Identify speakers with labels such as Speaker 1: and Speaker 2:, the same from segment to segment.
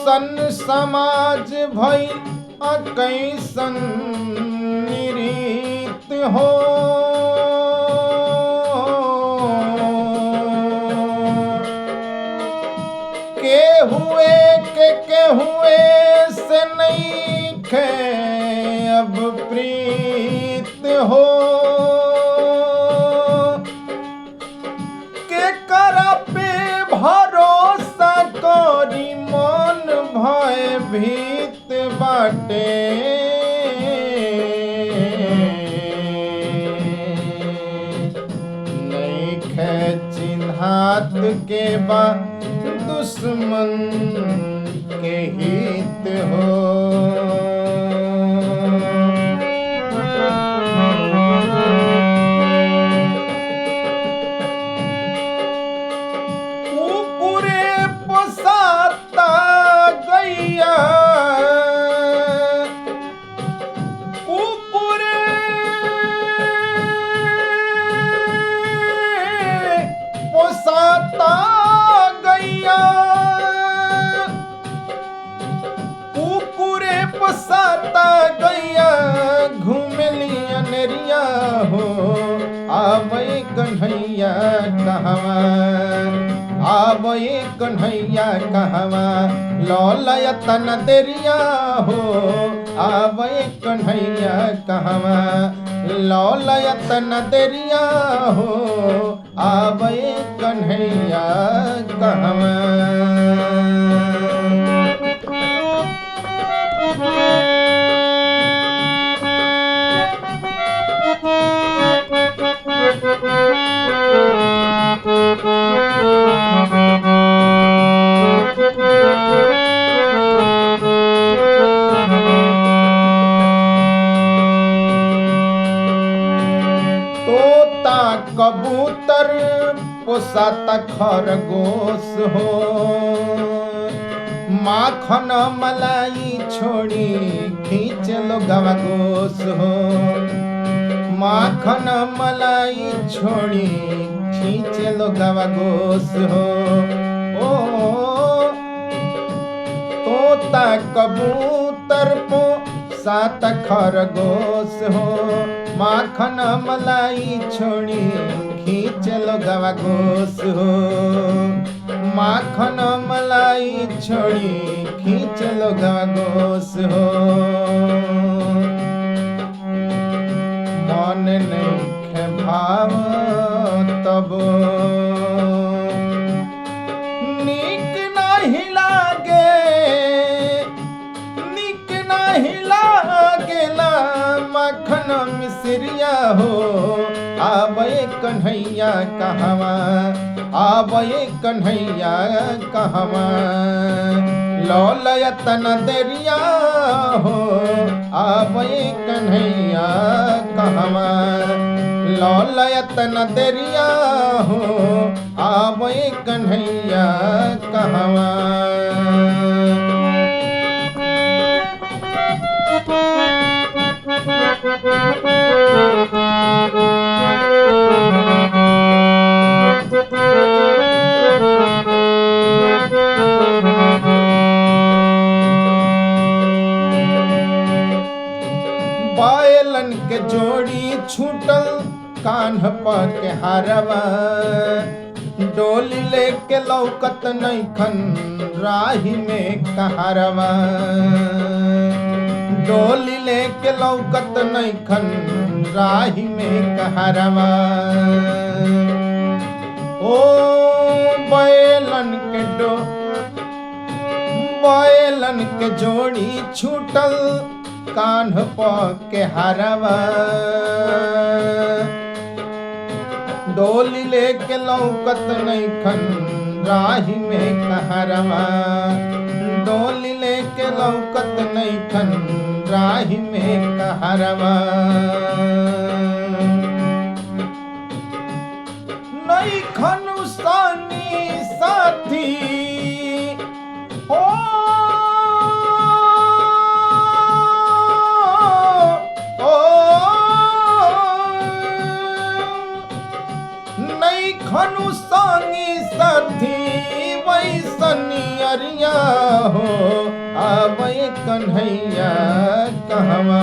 Speaker 1: ऐसन समाज भइल कैसन रीत हो। के हुए से नहीं खे अब प्रीत हो। के करा पे भरोसा करी मन भय भीत बाटे। नहीं खे चिन्हात के बा दुश्मन के हित हो। कुकुरे पोसाता गैया, कुकुरे पोसाता गैया, कुकुरे पोसाता गैया घूमली अनरिया हो। आवे कन्हैया कहवा, आवे कन्हैया कहवा लौलय तन देरिया हो। आवे कन्हैया कहवा लौलय तन देरिया हो। आवे कन्हैया कहवा। तोता कबूतर पोसाता खरगोश हो। माखन मलाई छोड़ी खींच लो गवागोश हो। माखन मलाई छोड़ी खींच लो गवागोश हो। ओ तोता कबूतर पोसाता खरगोश हो। माखन मलाई छोड़ी खींच लो गवागोश हो। माखन मलाई छोड़ी खींच लो गवागोश हो। मन नहीं भाव तब नीक नहीं लागे, नीक नहीं लागेला माखन मिसरिया हो। आवे कन्हैया कहवा, आवे कन्हैया कहवा लौलय तन देरिया हो। आवे कन्हैया कहवा लौलय तन देरिया हो। आवे कन्हैया कहवा। बायलन के जोड़ी छूटल कान्ह पर के हारवा। डोली लेके लौकत नैखन राही में कहारवा। डोली लेके लौकत नैखन राही में कहारवा। ओ बैलन के जोड़ी छूटल कान्ह पर के हारवा। डोली लेके लौकत नैखन राही में कहारवा। डोली लेके लौकत नैखन राही में कहारवा। नैखन संगी साथी हो। नैखन संगी साथी वैसनिया नजरिया हो आवे कन्हैया कहवा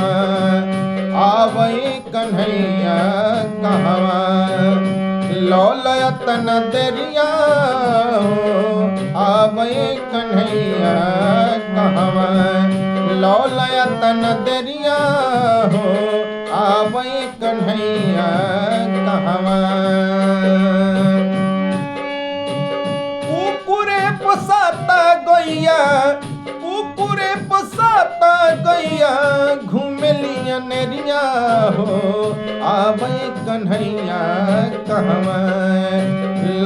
Speaker 1: आवे कन्हैया कहवा लौलयत नजरिया हो आवे कन्हैया कहवा लौलयत नजरिया हो आवे कन्हैया कहवा कुकुरे पसाता गैया कुकुरे पसाता गैया घूमेलिया नेरिया हो आवे कन्हैया कहवा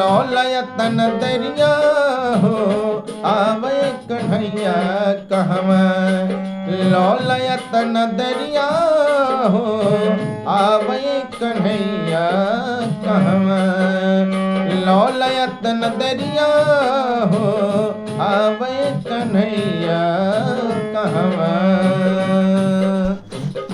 Speaker 1: लौलयत नजरिया हो आवे कन्हैया कहवा लौलयत नजरिया हो आवे कन्हैया कहवा लौलयत नजरिया हो